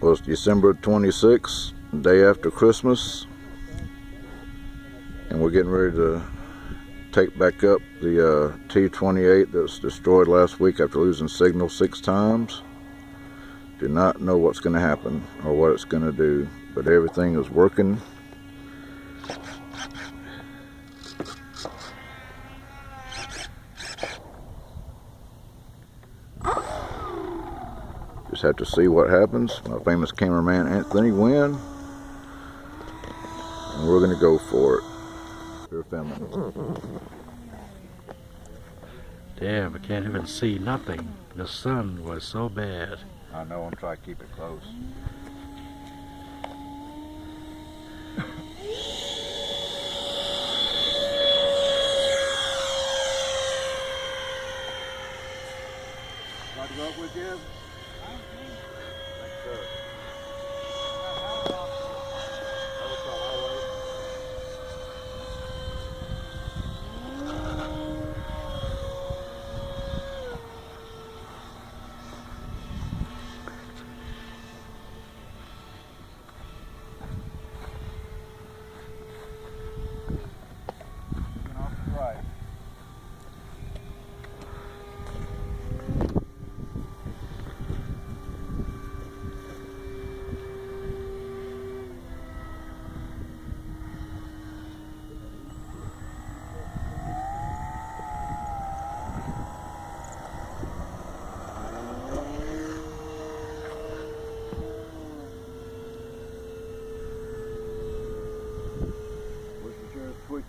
was December 26th, day after Christmas, and we're getting ready to take back up the T-28 that was destroyed last week after losing signal 6 times. Do not know what's going to happen or what it's going to do, but everything is working. Just have to see what happens. My famous cameraman Anthony Wynn, and we're going to go for it. We're filming. Damn, I can't even see nothing. The sun was so bad. I know, I'm trying to keep it close. Got to go up with you? Thanks, sir. Twitchy.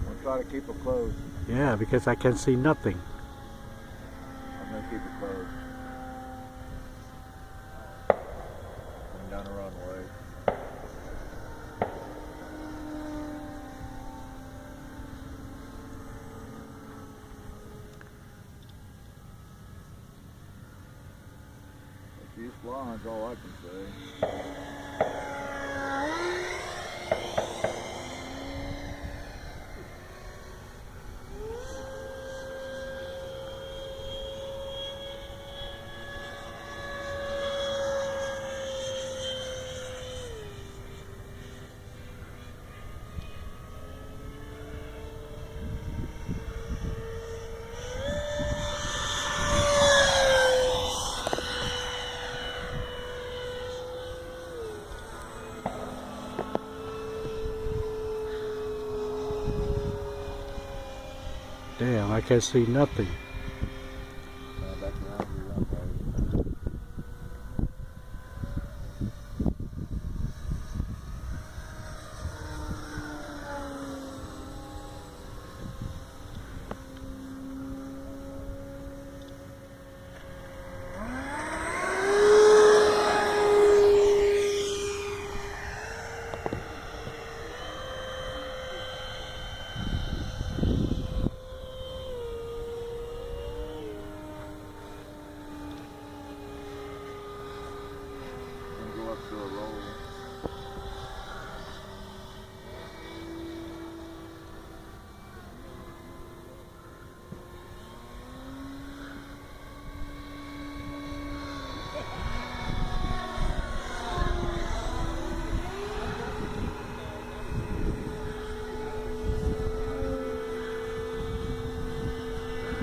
I'll try to keep it closed. Yeah, because I can see nothing. I'm going to keep it closed. Coming down the runway. She's flying, is all I can say. Damn, I can see nothing. Back around the runway. Go up to a roll.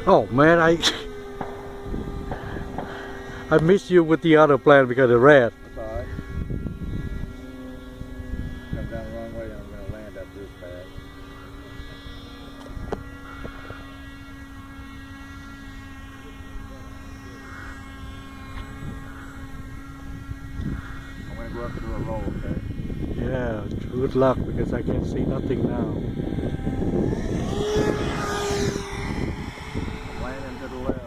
Oh man, I missed you with the other plane because of red. That's alright. Come down the wrong way and I'm going to land up this pad. I'm going to go up to a roll, okay? Yeah, good luck because I can see nothing now. I'm landing to the left.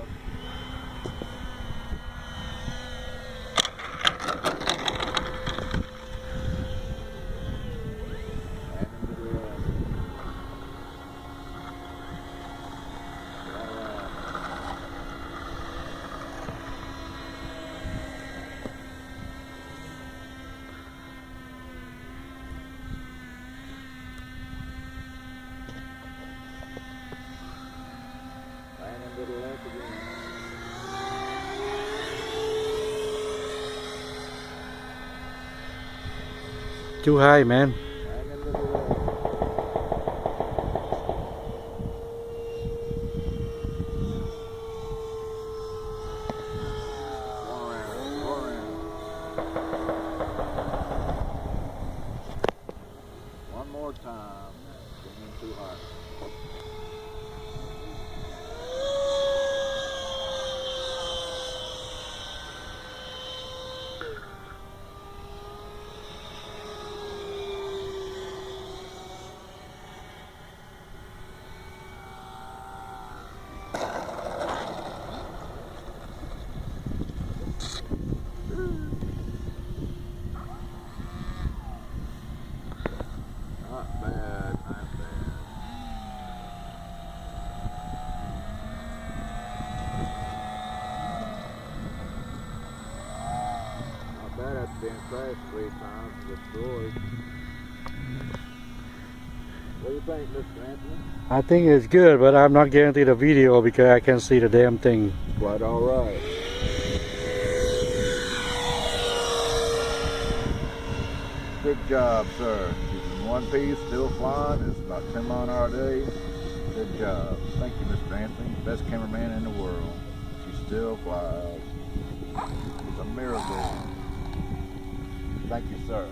too high, man. Hang in the one more time. Getting too high. Not bad, not bad. Not bad after being crashed 3 times and destroyed. What do you think, Mr. Anthony? I think it's good, but I'm not guaranteed a video because I can't see the damn thing. Quite alright. Good job, sir. Keeping one piece, still flying. It's about 10 mile an hour a day. Good job. Thank you, Mr. Anthony. Best cameraman in the world. She still flies. It's a miracle. Thank you, sir.